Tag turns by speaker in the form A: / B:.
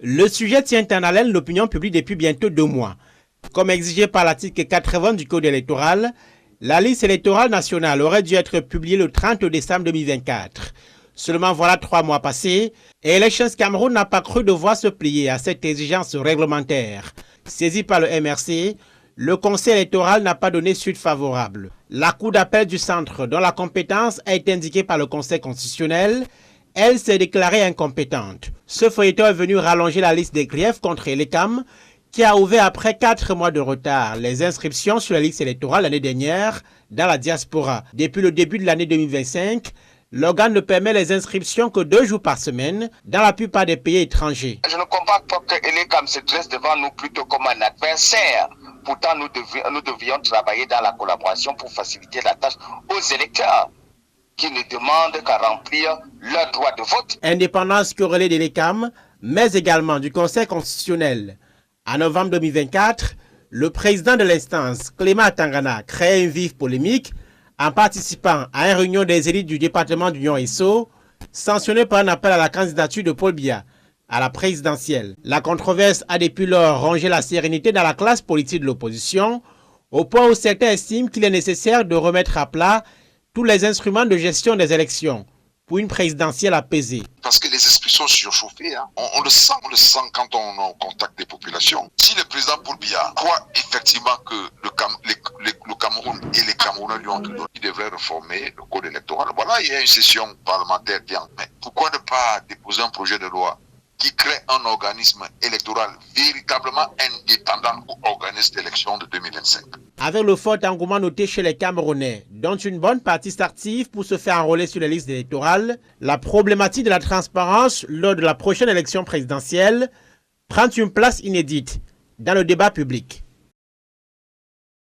A: Le sujet tient en haleine l'opinion publique depuis bientôt 2 mois. Comme exigé par l'article 80 du Code électoral, la liste électorale nationale aurait dû être publiée le 30 décembre 2024. Seulement voilà 3 mois passés et Elections Cameroun n'a pas cru devoir se plier à cette exigence réglementaire. Saisi par le MRC, le Conseil électoral n'a pas donné suite favorable. La Cour d'appel du centre, dont la compétence a été indiquée par le Conseil constitutionnel, elle s'est déclarée incompétente. Ce feuilleton est venu rallonger la liste des griefs contre Elecam, qui a ouvert après 4 mois de retard les inscriptions sur la liste électorale l'année dernière dans la diaspora. Depuis le début de l'année 2025, l'organe ne permet les inscriptions que 2 jours par semaine dans la plupart des pays étrangers.
B: Je ne comprends pas que Elecam se dresse devant nous plutôt comme un adversaire. Pourtant, nous devions travailler dans la collaboration pour faciliter la tâche aux électeurs qui ne demandent qu'à remplir leur droit de vote.
A: Indépendance querellée de l'Elecam, mais également du Conseil constitutionnel. En novembre 2024, le président de l'instance, Clément Tangana, crée une vive polémique en participant à une réunion des élites du département d'Union Esso, sanctionné par un appel à la candidature de Paul Biya à la présidentielle. La controverse a depuis lors rongé la sérénité dans la classe politique de l'opposition, au point où certains estiment qu'il est nécessaire de remettre à plat tous les instruments de gestion des élections pour une présidentielle apaisée.
C: Parce que les esprits sont surchauffés, hein. On le sent quand on contacte des populations. Si le président Paul Biya croit effectivement que le Cameroun et les Camerounais lui ont tout donné, il devrait réformer le code électoral. Voilà, il y a une session parlementaire qui en met. Pourquoi ne pas déposer un projet de loi qui crée un organisme électoral véritablement indépendant ou organisme d'élection de 2025.
A: Avec le fort engouement noté chez les Camerounais, dont une bonne partie s'active pour se faire enrôler sur les listes électorales, la problématique de la transparence lors de la prochaine élection présidentielle prend une place inédite dans le débat public.